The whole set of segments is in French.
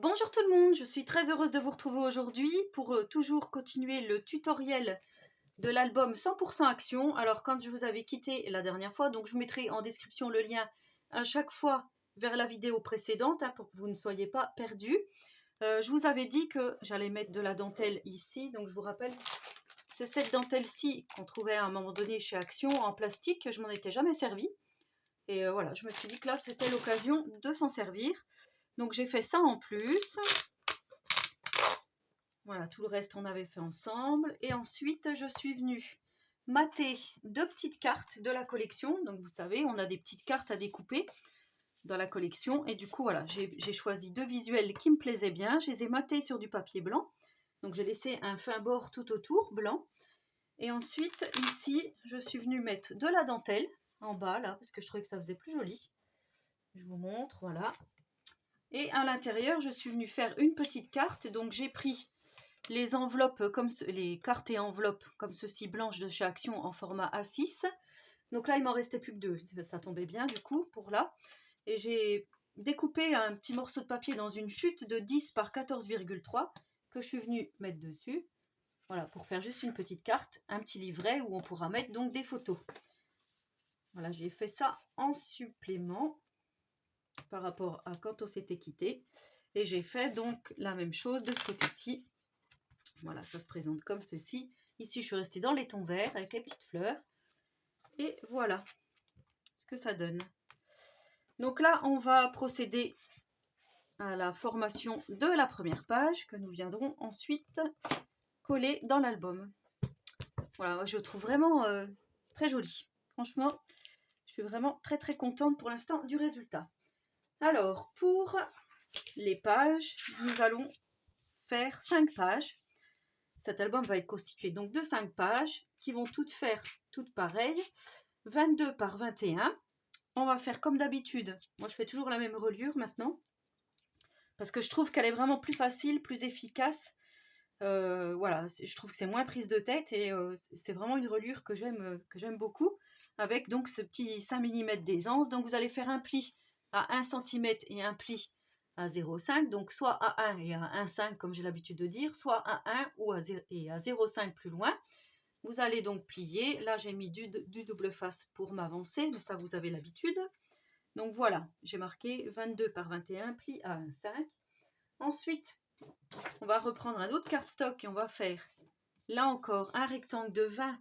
Bonjour tout le monde, je suis très heureuse de vous retrouver aujourd'hui pour toujours continuer le tutoriel de l'album 100% Action. Alors quand je vous avais quitté la dernière fois, donc je vous mettrai en description le lien à chaque fois vers la vidéo précédente pour que vous ne soyez pas perdus. Je vous avais dit que j'allais mettre de la dentelle ici, donc je vous rappelle, c'est cette dentelle-ci qu'on trouvait à un moment donné chez Action en plastique, je m'en étais jamais servi. Et voilà, je me suis dit que là c'était l'occasion de s'en servir. Donc j'ai fait ça en plus. Voilà, tout le reste on avait fait ensemble. Et ensuite je suis venue mater deux petites cartes de la collection. Donc vous savez, on a des petites cartes à découper dans la collection. Et du coup voilà, j'ai choisi deux visuels qui me plaisaient bien. Je les ai matés sur du papier blanc. Donc j'ai laissé un fin bord tout autour, blanc. Et ensuite ici, je suis venue mettre de la dentelle en bas là, parce que je trouvais que ça faisait plus joli. Je vous montre, voilà. Et à l'intérieur, je suis venue faire une petite carte. Donc j'ai pris les enveloppes, les cartes et enveloppes comme ceci, blanches de chez Action en format A6. Donc là, il m'en restait plus que deux. Ça tombait bien du coup pour là. Et j'ai découpé un petit morceau de papier dans une chute de 10 par 14,3 que je suis venue mettre dessus. Voilà, pour faire juste une petite carte, un petit livret où on pourra mettre donc des photos. Voilà, j'ai fait ça en supplément par rapport à quand on s'était quitté. Et j'ai fait donc la même chose de ce côté-ci. Voilà, ça se présente comme ceci. Ici, je suis restée dans les tons verts avec les petites fleurs. Et voilà ce que ça donne. Donc là, on va procéder à la formation de la première page que nous viendrons ensuite coller dans l'album. Voilà, je trouve vraiment très joli. Franchement, je suis vraiment très très contente pour l'instant du résultat. Alors, pour les pages, nous allons faire 5 pages. Cet album va être constitué donc de 5 pages qui vont toutes faire toutes pareilles, 22 par 21. On va faire comme d'habitude. Moi, je fais toujours la même reliure maintenant parce que je trouve qu'elle est vraiment plus facile, plus efficace. Voilà, je trouve que c'est moins prise de tête et c'est vraiment une reliure que j'aime beaucoup avec donc ce petit 5 mm d'aisance. Donc vous allez faire un pli à 1 cm et un pli à 0,5, donc soit à 1 et à 1,5 comme j'ai l'habitude de dire, soit à 1 ou à 0,5 plus loin. Vous allez donc plier. Là, j'ai mis du double face pour m'avancer, mais ça, vous avez l'habitude. Donc voilà, j'ai marqué 22 par 21, pli à 1,5. Ensuite, on va reprendre un autre cardstock et on va faire, là encore, un rectangle de 20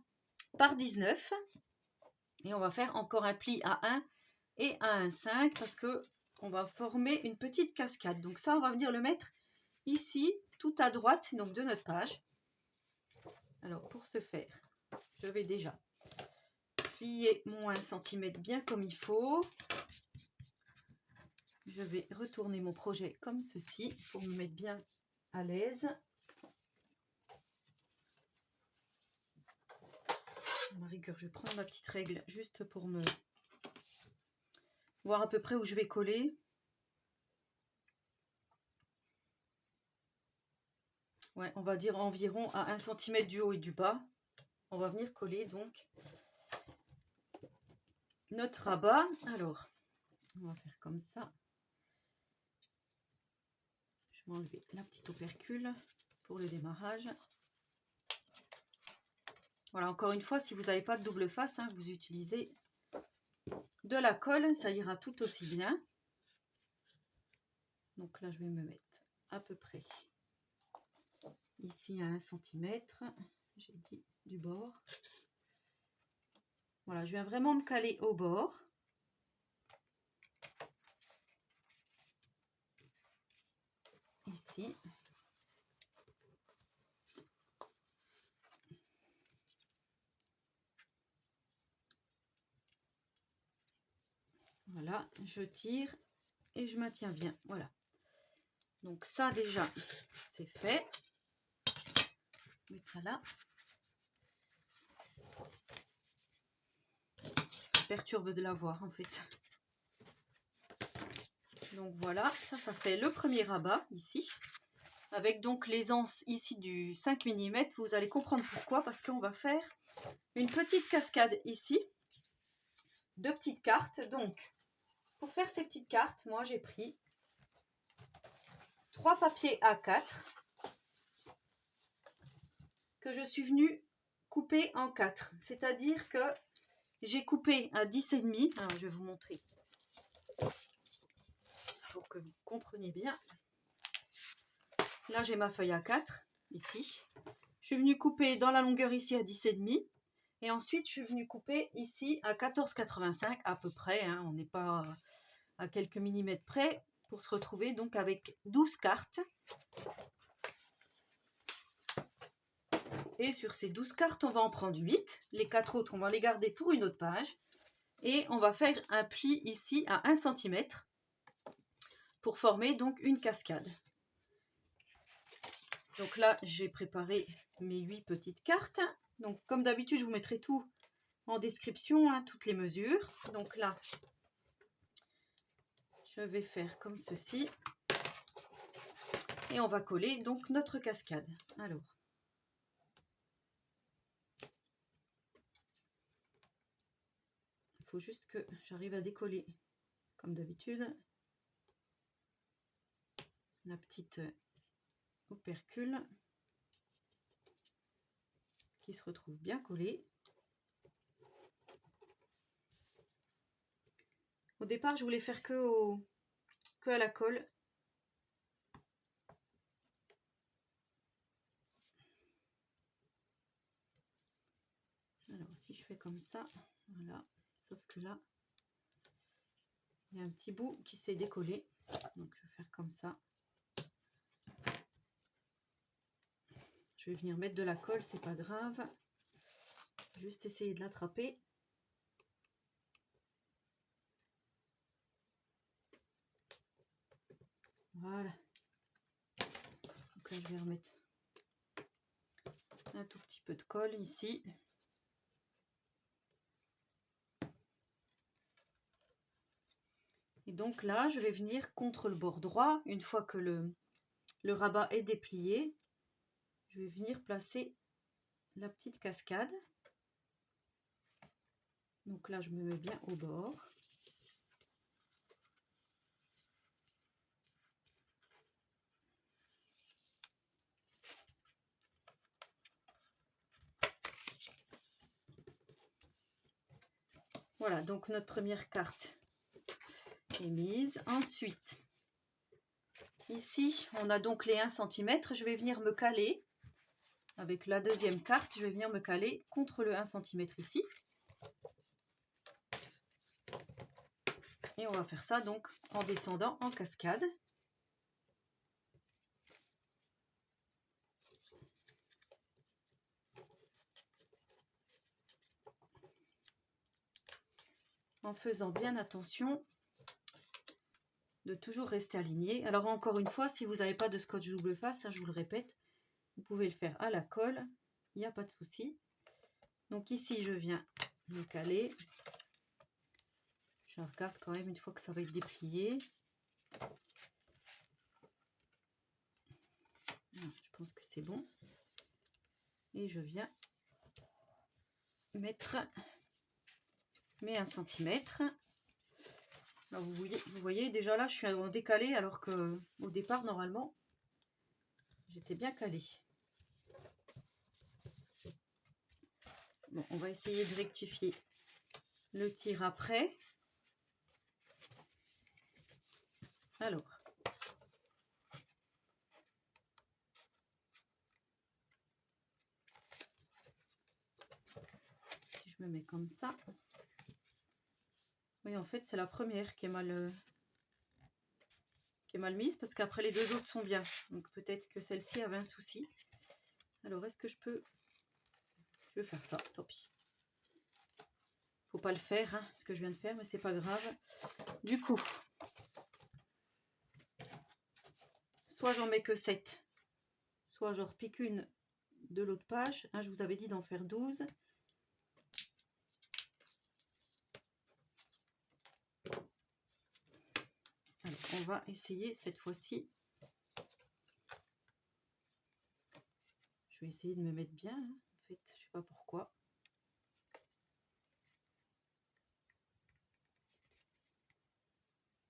par 19. Et on va faire encore un pli à 1 et à 1,5 parce que on va former une petite cascade. Donc ça, on va venir le mettre ici, tout à droite donc de notre page. Alors, pour ce faire, je vais déjà plier mon 1 cm bien comme il faut. Je vais retourner mon projet comme ceci pour me mettre bien à l'aise. À la rigueur, je vais prendre ma petite règle juste pour me voir à peu près où je vais coller. Ouais, on va dire environ à 1 cm du haut et du bas. On va venir coller donc notre rabat. Alors, on va faire comme ça. Je vais enlever la petite opercule pour le démarrage. Voilà, encore une fois, si vous n'avez pas de double face, vous utilisez de la colle, ça ira tout aussi bien. Donc là, je vais me mettre à peu près ici à 1 cm, j'ai dit du bord. Voilà, je viens vraiment me caler au bord. Ici. Voilà, je tire et je maintiens bien. Voilà. Donc ça déjà, c'est fait. Je vais mettre ça là. Je perturbe de la voir en fait. Donc voilà, ça fait le premier rabat ici. Avec donc l'aisance ici du 5 mm. Vous allez comprendre pourquoi. Parce qu'on va faire une petite cascade ici. Deux petites cartes. Donc, pour faire ces petites cartes, moi j'ai pris 3 papiers A4 que je suis venue couper en 4. C'est-à-dire que j'ai coupé à 10,5. Alors, je vais vous montrer pour que vous compreniez bien. Là, j'ai ma feuille A4 ici. Je suis venue couper dans la longueur ici à 10,5. Et ensuite, je suis venue couper ici à 14,85 à peu près. Hein, on n'est pas à quelques millimètres près pour se retrouver donc avec 12 cartes. Et sur ces 12 cartes, on va en prendre 8. Les 4 autres, on va les garder pour une autre page. Et on va faire un pli ici à 1 cm pour former donc une cascade. Donc là, j'ai préparé mes 8 petites cartes. Donc comme d'habitude, je vous mettrai tout en description, hein, toutes les mesures. Donc là, je vais faire comme ceci. Et on va coller donc notre cascade. Alors, il faut juste que j'arrive à décoller comme d'habitude la petite opercule qui se retrouve bien collée. Au départ, je voulais faire que à la colle. Alors, si je fais comme ça, voilà. Sauf que là, il y a un petit bout qui s'est décollé. Donc, je vais faire comme ça. Je vais venir mettre de la colle, c'est pas grave. Juste essayer de l'attraper. Voilà. Donc là, je vais remettre un tout petit peu de colle ici. Et donc là, je vais venir contre le bord droit. Une fois que le rabat est déplié, je vais venir placer la petite cascade. Donc là, je me mets bien au bord. Voilà, donc notre première carte est mise. Ensuite, ici, on a donc les 1 cm. Je vais venir me caler avec la deuxième carte. Je vais venir me caler contre le 1 cm ici. Et on va faire ça donc en descendant en cascade. En faisant bien attention de toujours rester aligné. Alors encore une fois, si vous n'avez pas de scotch double face, ça je vous le répète, vous pouvez le faire à la colle, il n'y a pas de souci. Donc ici, je viens me caler. Je regarde quand même une fois que ça va être déplié. Je pense que c'est bon. Et je viens mettre mes 1 cm. Alors vous voyez, déjà là, je suis en décalé alors que au départ, normalement, j'étais bien calée. Bon, on va essayer de rectifier le tir après. Alors, si je me mets comme ça, oui, en fait, c'est la première qui est mal mise parce qu'après les deux autres sont bien. Donc peut-être que celle-ci avait un souci. Alors, est-ce que je peux... Je vais faire ça, tant pis. Faut pas le faire, hein, ce que je viens de faire, mais c'est pas grave. Du coup, soit j'en mets que 7, soit je repique une de l'autre page. Hein, je vous avais dit d'en faire 12. Alors, on va essayer cette fois-ci. Je vais essayer de me mettre bien, hein. En fait, je sais pas pourquoi.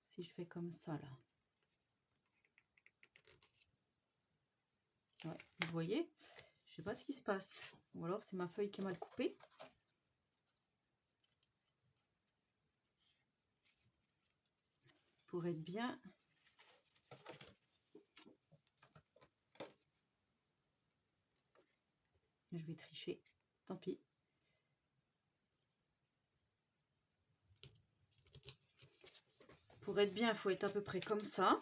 Si je fais comme ça, là. Ouais, vous voyez, je sais pas ce qui se passe. Ou alors c'est ma feuille qui est mal coupée. Pour être bien. Je vais tricher, tant pis. Pour être bien, il faut être à peu près comme ça.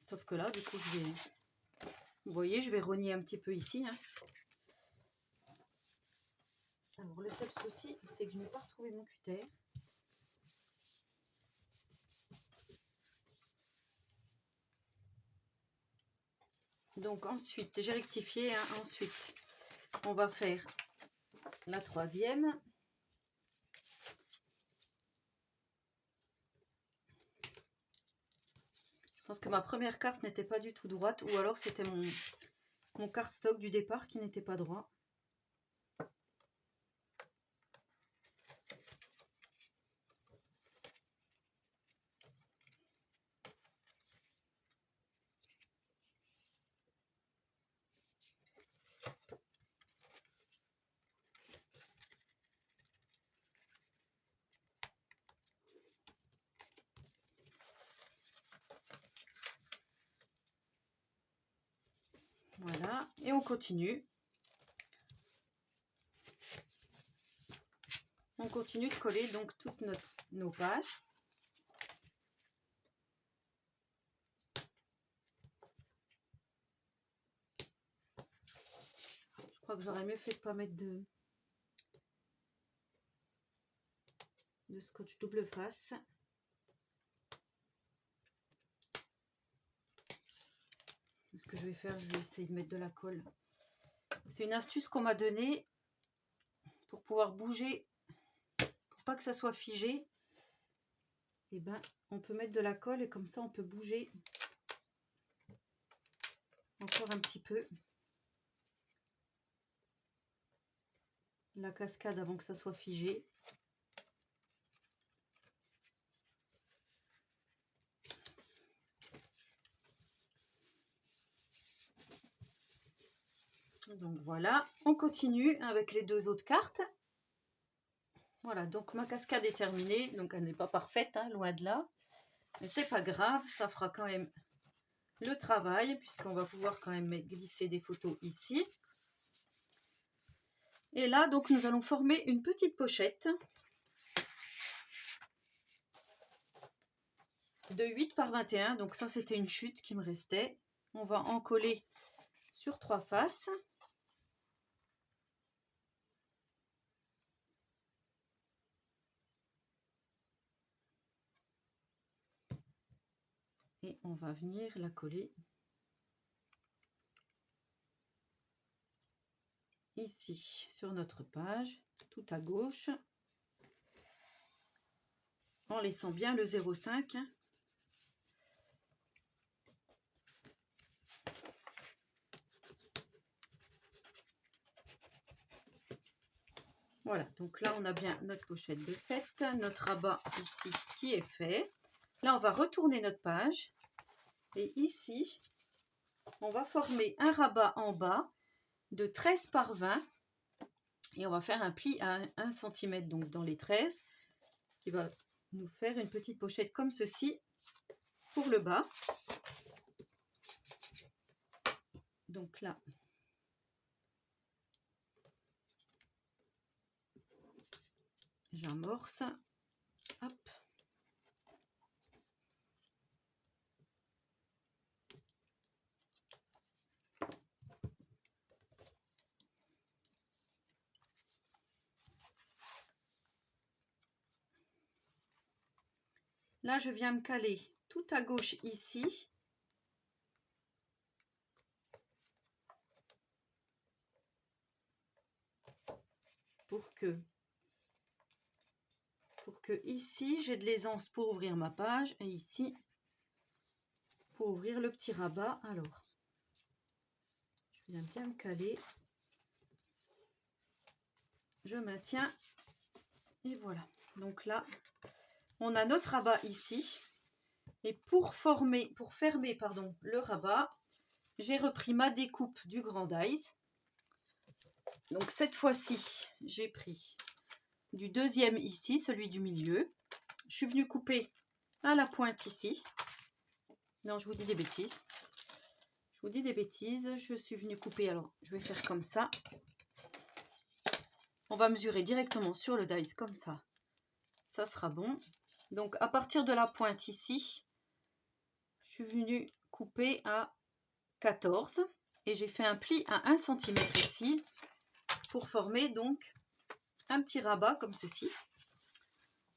Sauf que là, du coup, je vais... Vous voyez, je vais rogner un petit peu ici. Hein. Alors, le seul souci, c'est que je n'ai pas retrouvé mon cutter. Donc, ensuite, j'ai rectifié. Hein, ensuite, on va faire la troisième. Je pense que ma première carte n'était pas du tout droite. Ou alors, c'était mon cardstock du départ qui n'était pas droit. Voilà, et on continue. On continue de coller donc toutes nos pages. Je crois que j'aurais mieux fait de ne pas mettre de scotch double face. Ce que je vais faire, je vais essayer de mettre de la colle. C'est une astuce qu'on m'a donnée pour pouvoir bouger, pour pas que ça soit figé. Et ben, on peut mettre de la colle et comme ça, on peut bouger encore un petit peu la cascade avant que ça soit figé. Donc voilà, on continue avec les deux autres cartes. Voilà, donc ma cascade est terminée, donc elle n'est pas parfaite, hein, loin de là. Mais c'est pas grave, ça fera quand même le travail, puisqu'on va pouvoir quand même glisser des photos ici. Et là, donc, nous allons former une petite pochette de 8 par 21. Donc ça, c'était une chute qui me restait. On va en coller sur 3 faces. Et on va venir la coller ici sur notre page, tout à gauche, en laissant bien le 0,5. Voilà, donc là on a bien notre pochette de faite, notre rabat ici qui est fait. Là on va retourner notre page et ici on va former un rabat en bas de 13 par 20 et on va faire un pli à 1 cm donc dans les 13, ce qui va nous faire une petite pochette comme ceci pour le bas. Donc là j'amorce, hop. Là je viens me caler tout à gauche ici. Pour que ici j'ai de l'aisance pour ouvrir ma page et ici pour ouvrir le petit rabat. Alors je viens bien me caler, je maintiens et voilà. Donc là on a notre rabat ici et pour fermer pardon le rabat, j'ai repris ma découpe du grand dies. Donc cette fois-ci, j'ai pris du deuxième ici, celui du milieu. Je suis venue couper à la pointe ici. Non, je vous dis des bêtises. Je vous dis des bêtises. Je suis venue couper, alors je vais faire comme ça. On va mesurer directement sur le dies comme ça. Ça sera bon. Donc à partir de la pointe ici, je suis venue couper à 14 et j'ai fait un pli à 1 cm ici pour former donc un petit rabat comme ceci.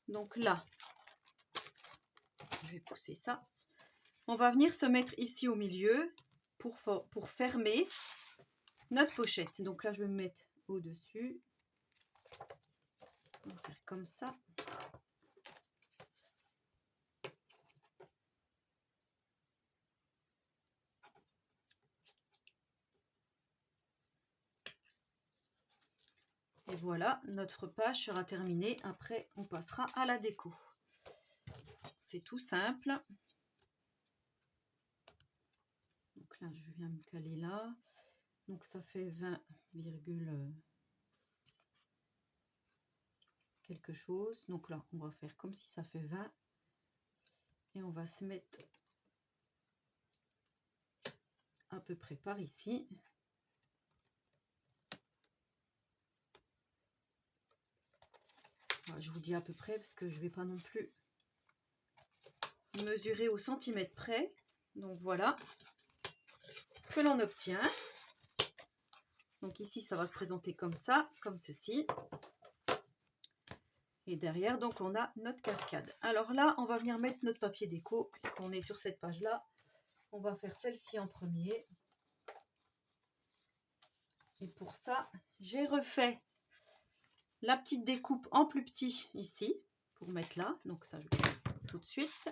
Donc là, je vais pousser ça. On va venir se mettre ici au milieu pour fermer notre pochette. Donc là, je vais me mettre au-dessus. On va faire comme ça. Et voilà, notre page sera terminée. Après, on passera à la déco. C'est tout simple. Donc là, je viens me caler là. Donc ça fait 20, quelque chose. Donc là, on va faire comme si ça fait 20. Et on va se mettre à peu près par ici. Voilà, je vous dis à peu près parce que je ne vais pas non plus mesurer au centimètre près. Donc voilà ce que l'on obtient. Donc ici, ça va se présenter comme ça, comme ceci. Et derrière, donc, on a notre cascade. Alors là, on va venir mettre notre papier déco, puisqu'on est sur cette page-là. On va faire celle-ci en premier. Et pour ça, j'ai refait la petite découpe en plus petit ici, pour mettre là. Donc ça, je vais faire tout de suite.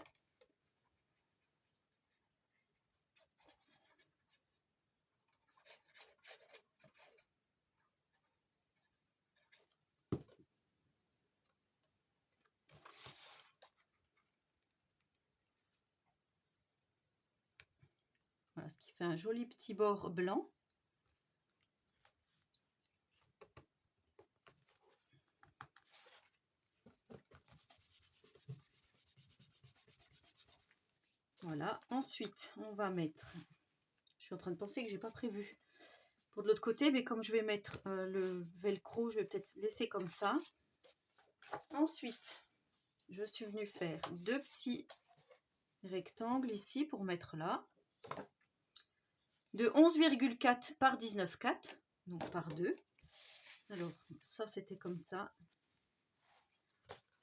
Voilà, ce qui fait un joli petit bord blanc. Voilà, ensuite, on va mettre... Je suis en train de penser que j'ai pas prévu pour de l'autre côté, mais comme je vais mettre le velcro, je vais peut-être laisser comme ça. Ensuite, je suis venue faire 2 petits rectangles ici pour mettre là. De 11,4 par 19,4, donc par 2. Alors, ça c'était comme ça.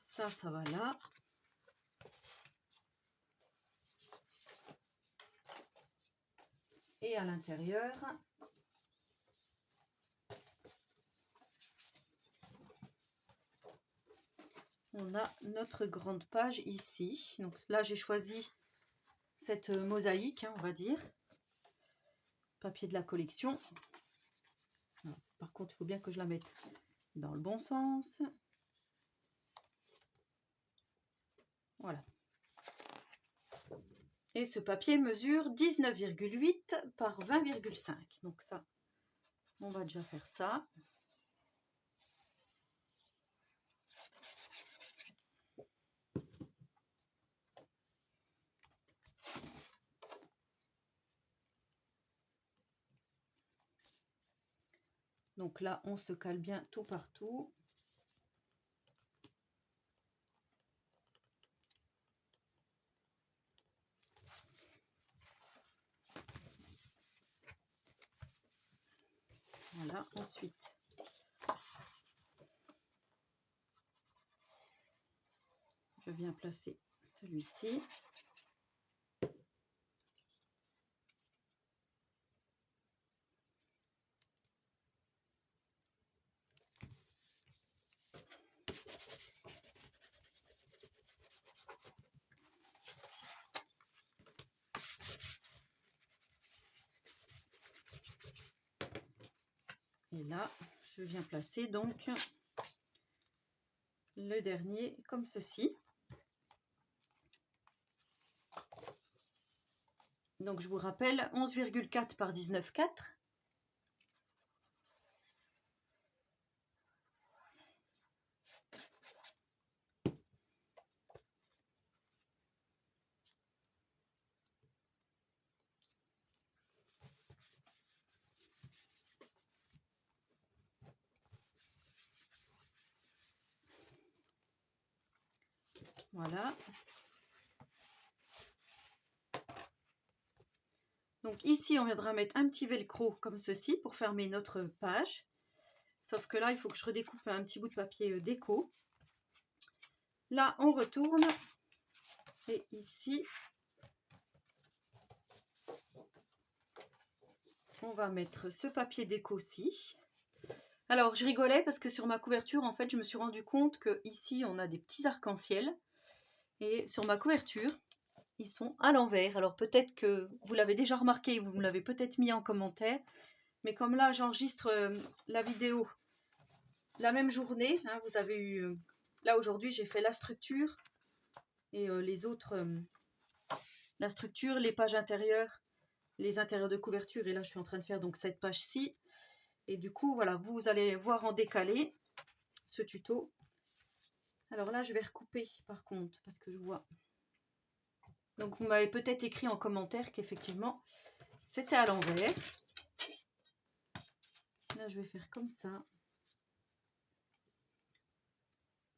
Ça va là. Et à l'intérieur, on a notre grande page ici. Donc là, j'ai choisi cette mosaïque, hein, on va dire. Papier de la collection. Alors, par contre, il faut bien que je la mette dans le bon sens. Voilà. Et ce papier mesure 19,8 par 20,5. Donc ça, on va déjà faire ça. Donc là, on se cale bien tout partout. Voilà, ensuite, je viens placer celui-ci. Et là, je viens placer donc le dernier comme ceci. Donc je vous rappelle 11,4 par 19,4. Voilà. Donc ici, on viendra mettre un petit velcro comme ceci pour fermer notre page. Sauf que là, il faut que je redécoupe un petit bout de papier déco. Là, on retourne. Et ici, on va mettre ce papier déco-ci. Alors, je rigolais parce que sur ma couverture, en fait, je me suis rendu compte que ici, on a des petits arcs-en-ciel. Et sur ma couverture, ils sont à l'envers. Alors, peut-être que vous l'avez déjà remarqué, vous me l'avez peut-être mis en commentaire. Mais comme là, j'enregistre la vidéo la même journée, hein, vous avez eu... là, aujourd'hui, j'ai fait la structure et les autres... la structure, les pages intérieures, les intérieurs de couverture. Et là, je suis en train de faire donc cette page-ci. Et du coup, voilà, vous allez voir en décalé ce tuto. Alors là, je vais recouper par contre, parce que je vois... Donc, vous m'avez peut-être écrit en commentaire qu'effectivement, c'était à l'envers. Là, je vais faire comme ça.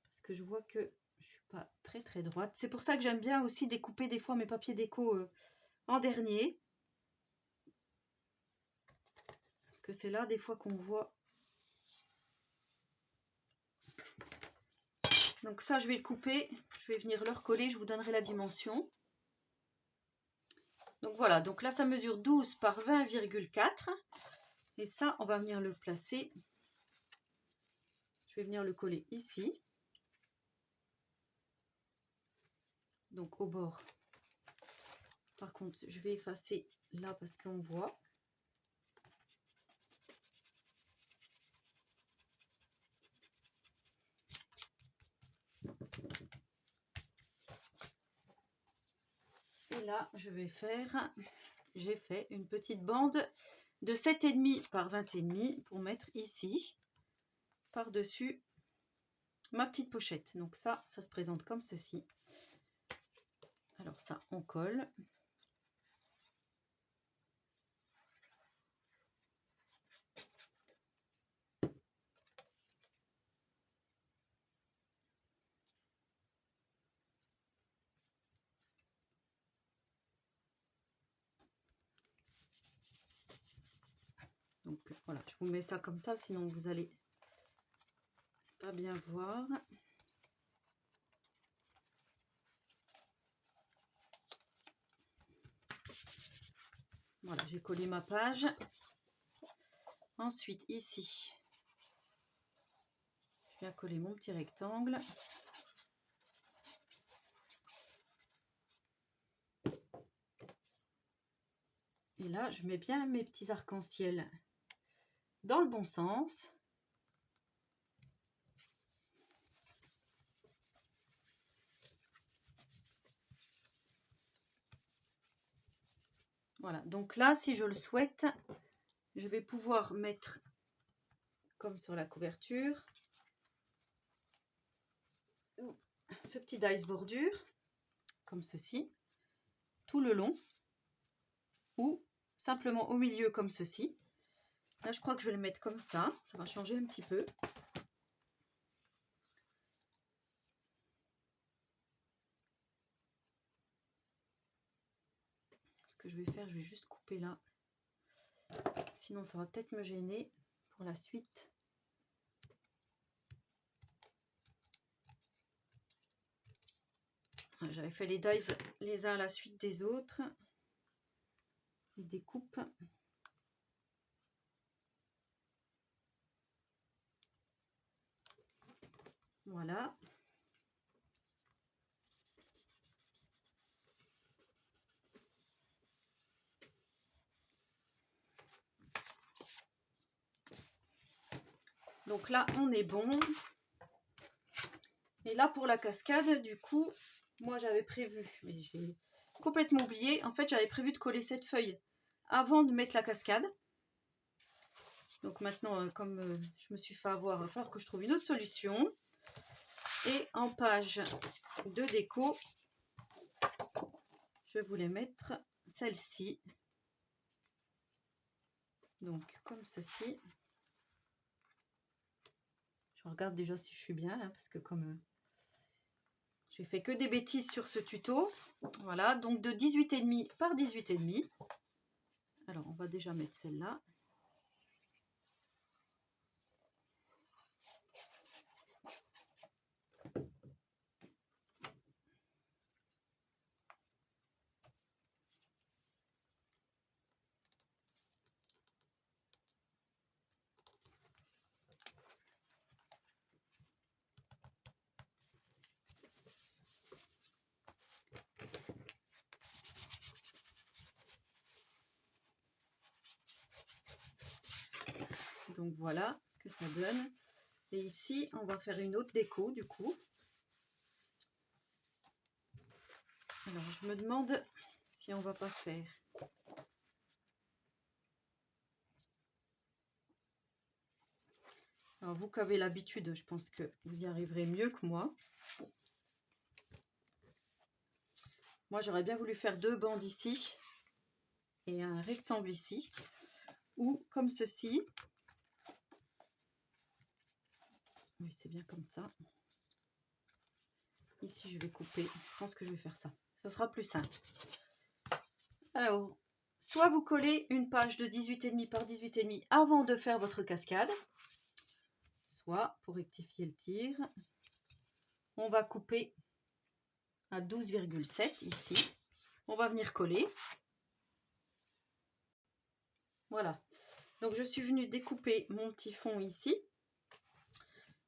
Parce que je vois que je suis pas très droite. C'est pour ça que j'aime bien aussi découper des fois mes papiers déco en dernier. Parce que c'est là des fois qu'on voit. Donc ça, je vais le couper. Je vais venir le recoller. Je vous donnerai la dimension. Donc voilà. Donc là, ça mesure 12 par 20,4. Et ça, on va venir le placer. Je vais venir le coller ici. Donc au bord. Par contre, je vais effacer là parce qu'on voit. Et là, j'ai fait une petite bande de 7,5 par 20,5 pour mettre ici, par-dessus ma petite pochette. Donc ça se présente comme ceci. Alors ça, on colle. Donc voilà, je vous mets ça comme ça, sinon vous allez pas bien voir. Voilà, j'ai collé ma page. Ensuite, ici, je viens coller mon petit rectangle. Et là, je mets bien mes petits arcs-en-ciel dans le bon sens. Voilà, donc là, si je le souhaite, je vais pouvoir mettre, comme sur la couverture, ce petit dice bordure, comme ceci, tout le long, ou simplement au milieu comme ceci. Là, je crois que je vais le mettre comme ça va changer un petit peu. Ce que je vais faire, je vais juste couper là. Sinon, ça va peut-être me gêner pour la suite. J'avais fait les dies les uns à la suite des autres. Les découpes. Voilà. Donc là, on est bon. Et là, pour la cascade, du coup, moi, j'avais prévu, mais complètement oublié. En fait, j'avais prévu de coller cette feuille avant de mettre la cascade. Donc maintenant, comme je me suis fait avoir, il va falloir que je trouve une autre solution. Et en page de déco, je voulais mettre celle-ci. Donc comme ceci. Je regarde déjà si je suis bien, hein, parce que comme j'ai fait que des bêtises sur ce tuto. Voilà, donc de 18,5 par 18,5. Alors on va déjà mettre celle-là. Donc voilà ce que ça donne. Et ici, on va faire une autre déco du coup. Alors je me demande si on va pas faire. Alors vous qui avez l'habitude, je pense que vous y arriverez mieux que moi. Moi j'aurais bien voulu faire 2 bandes ici et un rectangle ici. Ou comme ceci. Oui, c'est bien comme ça. Ici, je vais couper. Je pense que je vais faire ça. Ça sera plus simple. Alors, soit vous collez une page de 18,5 par 18,5 avant de faire votre cascade. Soit, pour rectifier le tir, on va couper à 12,7 ici. On va venir coller. Voilà. Donc, je suis venue découper mon petit fond ici.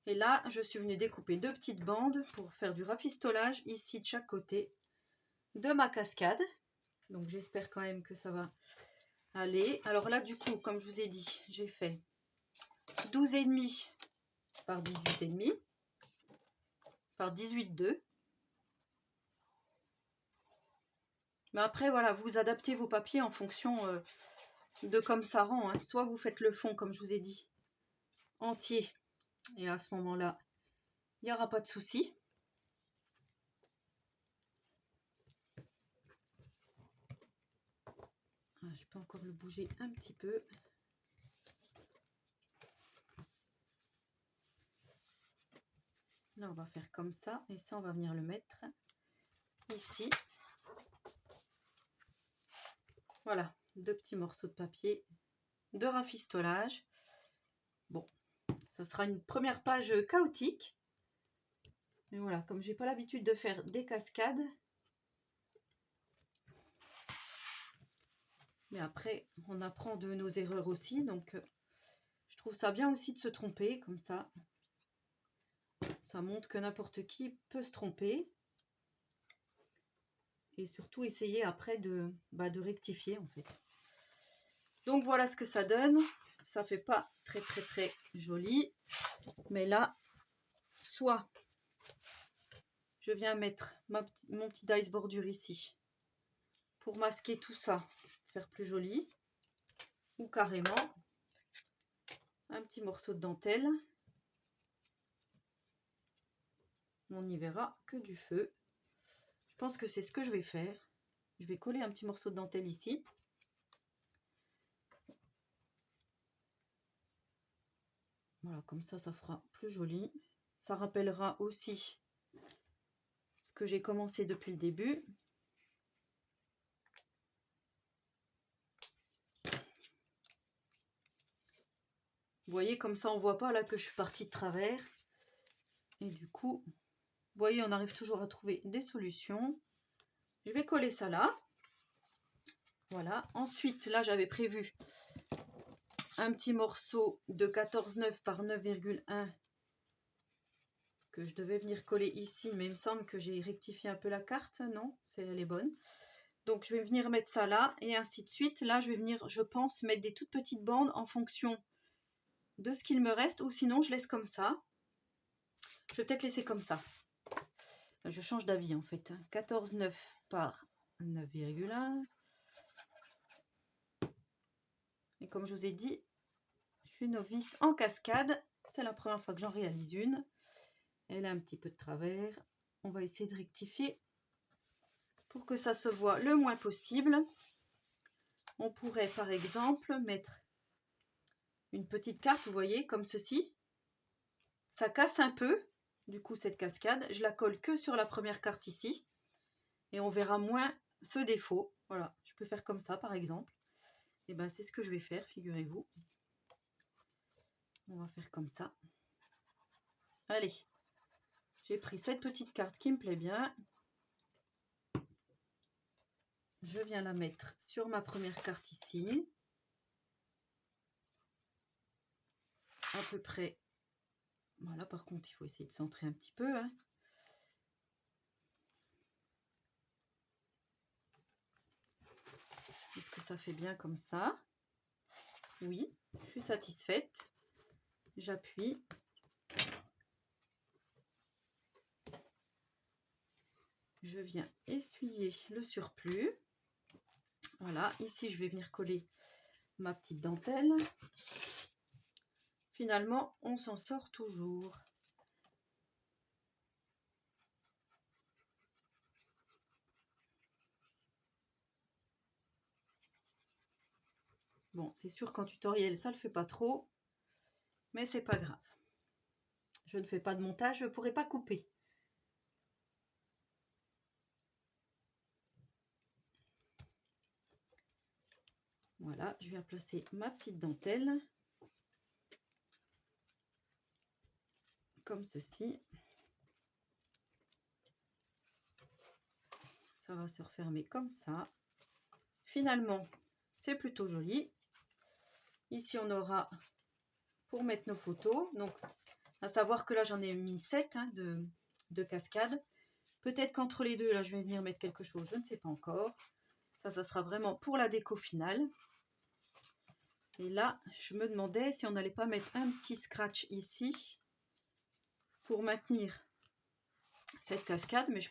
Et là, je suis venue découper 2 petites bandes pour faire du rafistolage ici de chaque côté de ma cascade. Donc, j'espère quand même que ça va aller. Alors là, du coup, comme je vous ai dit, j'ai fait 12,5 par 18,5 par 18,2. Mais après, voilà, vous adaptez vos papiers en fonction de comme ça rend. Hein. Soit vous faites le fond, comme je vous ai dit, entier. Et à ce moment-là, il n'y aura pas de souci. Je peux encore le bouger un petit peu. Là, on va faire comme ça. Et ça, on va venir le mettre ici. Voilà, 2 petits morceaux de papier de rafistolage. Bon, ça sera une première page chaotique. Mais voilà, comme j'ai pas l'habitude de faire des cascades. Mais après, on apprend de nos erreurs aussi. Donc, je trouve ça bien aussi de se tromper comme ça. Ça montre que n'importe qui peut se tromper. Et surtout essayer après de rectifier en fait. Donc voilà ce que ça donne. Ça fait pas très joli. Mais là, soit je viens mettre mon petit dice bordure ici pour masquer tout ça, faire plus joli. Ou carrément un petit morceau de dentelle. On n'y verra que du feu. Je pense que c'est ce que je vais faire. Je vais coller un petit morceau de dentelle ici. Voilà, comme ça fera plus joli. Ça rappellera aussi ce que j'ai commencé depuis le début. Vous voyez, comme ça on voit pas là que je suis partie de travers. Et du coup, vous voyez, on arrive toujours à trouver des solutions. Je vais coller ça là. Voilà. Ensuite, là j'avais prévu un petit morceau de 14,9 par 9,1 que je devais venir coller ici, mais il me semble que j'ai rectifié un peu la carte. Non, elle est bonne. Donc je vais venir mettre ça là et ainsi de suite. Là je vais venir, je pense, mettre des toutes petites bandes en fonction de ce qu'il me reste, ou sinon je laisse comme ça. Je vais peut-être laisser comme ça. Je change d'avis en fait. 14,9 par 9,1. Et comme je vous ai dit, je suis novice en cascade. C'est la première fois que j'en réalise une. Elle a un petit peu de travers. On va essayer de rectifier pour que ça se voit le moins possible. On pourrait par exemple mettre une petite carte, vous voyez, comme ceci. Ça casse un peu, du coup, cette cascade. Je la colle que sur la première carte ici. Et on verra moins ce défaut. Voilà, je peux faire comme ça par exemple. Et ben c'est ce que je vais faire, figurez-vous. On va faire comme ça. Allez, j'ai pris cette petite carte qui me plaît bien. Je viens la mettre sur ma première carte ici. À peu près. Voilà, par contre, il faut essayer de centrer un petit peu. Hein. Est-ce que ça fait bien comme ça? Oui, je suis satisfaite. J'appuie. Je viens essuyer le surplus. Voilà, ici je vais venir coller ma petite dentelle. Finalement, on s'en sort toujours. Bon, c'est sûr qu'en tutoriel, ça ne le fait pas trop, mais c'est pas grave. Je ne fais pas de montage, je ne pourrai pas couper. Voilà, je viens placer ma petite dentelle. Comme ceci. Ça va se refermer comme ça. Finalement, c'est plutôt joli. Ici, on aura pour mettre nos photos. Donc, à savoir que là, j'en ai mis 7 hein, de cascades. Peut-être qu'entre les deux, là, je vais venir mettre quelque chose. Je ne sais pas encore. Ça sera vraiment pour la déco finale. Et là, je me demandais si on n'allait pas mettre un petit scratch ici pour maintenir cette cascade. Mais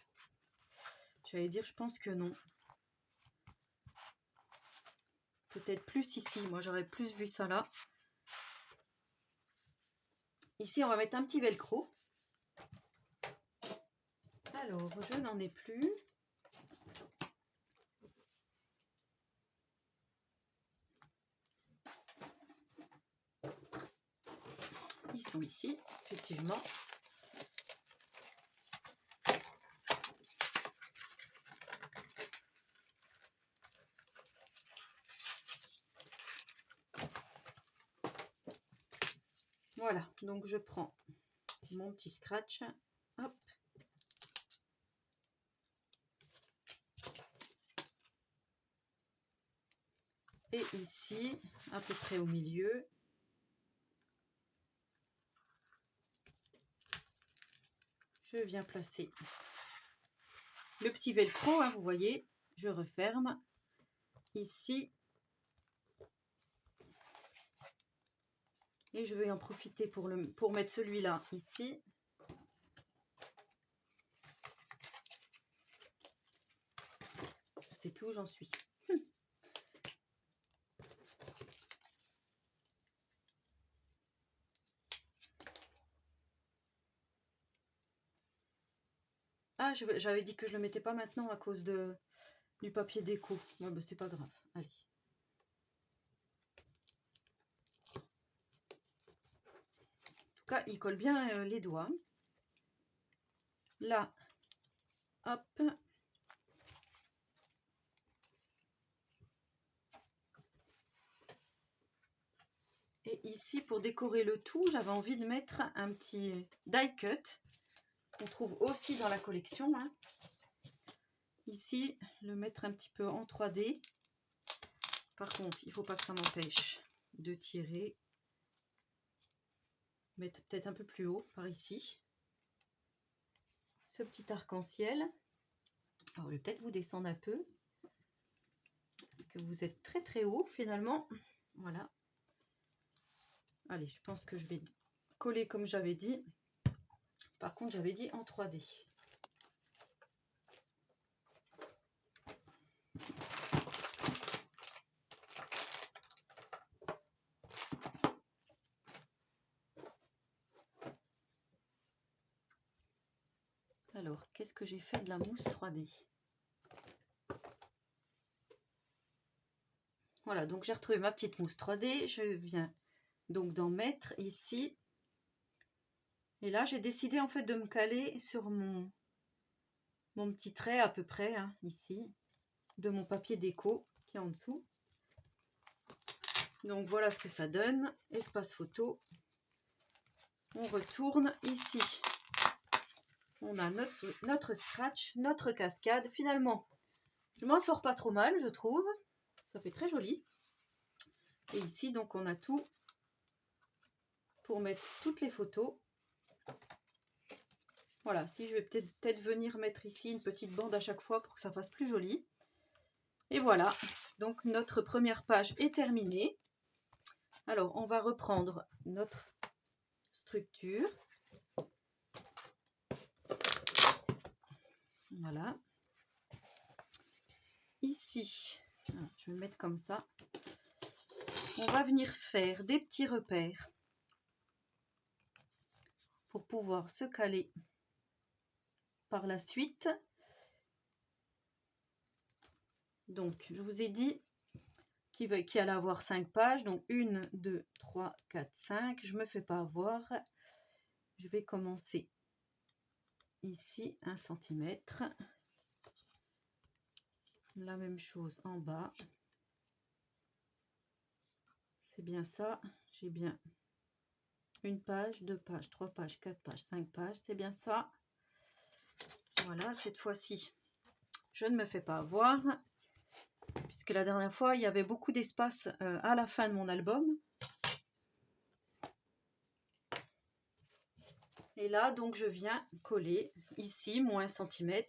j'allais dire, je pense que non. Peut-être plus ici. Moi, j'aurais plus vu ça là. Ici, on va mettre un petit velcro. Alors, je n'en ai plus. Ils sont ici, effectivement. Voilà, donc je prends mon petit scratch. Hop. Et ici, à peu près au milieu, je viens placer le petit velcro, hein, vous voyez, je referme. Ici, et je vais en profiter pour mettre celui-là ici. Je sais plus où j'en suis. Ah, j'avais dit que je le mettais pas maintenant à cause du papier déco. Ouais, bah, c'est pas grave. Allez. En tout cas, il colle bien les doigts. Là, hop. Et ici, pour décorer le tout, j'avais envie de mettre un petit die cut qu'on trouve aussi dans la collection. Hein. Ici, le mettre un petit peu en 3D. Par contre, il ne faut pas que ça m'empêche de tirer. Mettre peut-être un peu plus haut, par ici. Ce petit arc-en-ciel. Alors, je vais peut-être vous descendre un peu. Parce que vous êtes très très haut, finalement. Voilà. Allez, je pense que je vais coller comme j'avais dit. Par contre, j'avais dit en 3D. qu'est-ce que j'ai fait de la mousse 3D? Voilà, donc j'ai retrouvé ma petite mousse 3D. Je viens donc d'en mettre ici. Et là, j'ai décidé en fait de me caler sur mon petit trait à peu près, hein, ici, de mon papier déco qui est en dessous. Donc voilà ce que ça donne. Espace photo. On retourne ici. On a notre scratch, notre cascade. Finalement, je m'en sors pas trop mal, je trouve. Ça fait très joli. Et ici, donc, on a tout pour mettre toutes les photos. Voilà, si je vais peut-être venir mettre ici une petite bande à chaque fois pour que ça fasse plus joli. Et voilà, donc notre première page est terminée. Alors, on va reprendre notre structure. Voilà. Ici, je vais le mettre comme ça. On va venir faire des petits repères pour pouvoir se caler par la suite. Donc, je vous ai dit qu'il allait avoir 5 pages. Donc, 1, 2, 3, 4, 5. Je ne me fais pas avoir. Je vais commencer ici, 1 cm. La même chose en bas. C'est bien ça. J'ai bien 1 page, 2 pages, 3 pages, 4 pages, 5 pages. C'est bien ça. Voilà, cette fois-ci, je ne me fais pas avoir. Puisque la dernière fois, il y avait beaucoup d'espace à la fin de mon album. Et là, donc, je viens coller ici, moins 1 cm,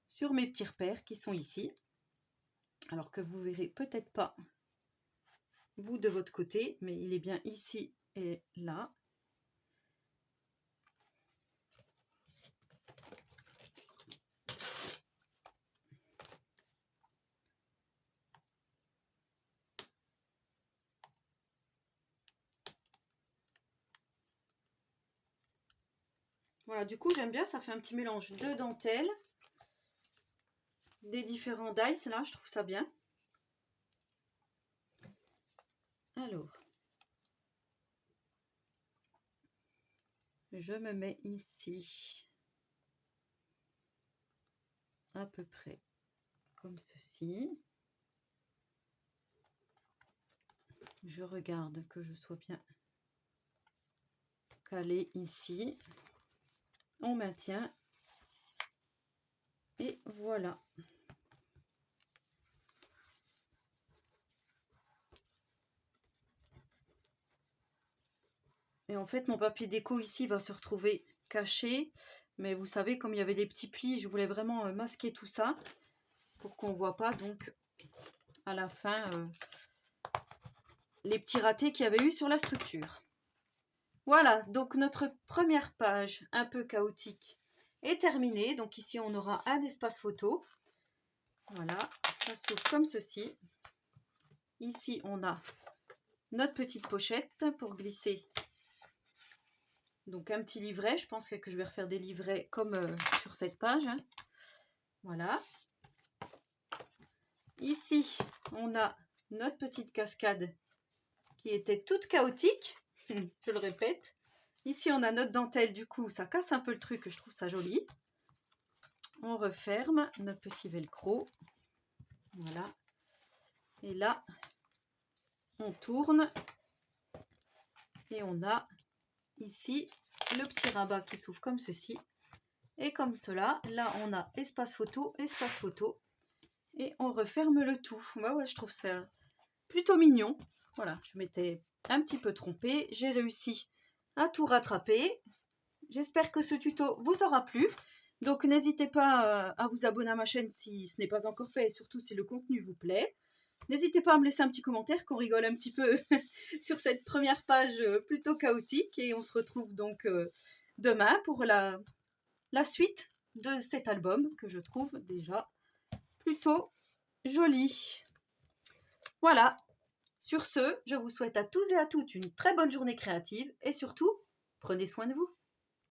sur mes petits repères qui sont ici. Alors que vous verrez peut-être pas, vous, de votre côté, mais il est bien ici et là. Voilà, du coup, j'aime bien, ça fait un petit mélange de dentelle, des différents dies, là, je trouve ça bien. Alors, je me mets ici, à peu près comme ceci. Je regarde que je sois bien calé ici. On maintient. Et voilà. Et en fait, mon papier déco ici va se retrouver caché. Mais vous savez, comme il y avait des petits plis, je voulais vraiment masquer tout ça pour qu'on ne voit pas, donc, à la fin, les petits ratés qu'il y avait eu sur la structure. Voilà, donc notre première page un peu chaotique est terminée. Donc ici, on aura un espace photo. Voilà, ça s'ouvre comme ceci. Ici, on a notre petite pochette pour glisser. Donc un petit livret, je pense que je vais refaire des livrets comme sur cette page. Hein. Voilà. Ici, on a notre petite cascade qui était toute chaotique. Je le répète. Ici, on a notre dentelle, du coup, ça casse un peu le truc, je trouve ça joli. On referme notre petit velcro. Voilà. Et là, on tourne. Et on a ici le petit rabat qui s'ouvre comme ceci. Et comme cela, là, on a espace photo. Et on referme le tout. Bah ouais, je trouve ça plutôt mignon. Voilà, je m'étais un petit peu trompée. J'ai réussi à tout rattraper. J'espère que ce tuto vous aura plu. Donc n'hésitez pas à vous abonner à ma chaîne si ce n'est pas encore fait et surtout si le contenu vous plaît. N'hésitez pas à me laisser un petit commentaire, qu'on rigole un petit peu sur cette première page plutôt chaotique. Et on se retrouve donc demain pour la suite de cet album que je trouve déjà plutôt joli. Voilà. Sur ce, je vous souhaite à tous et à toutes une très bonne journée créative et surtout, prenez soin de vous.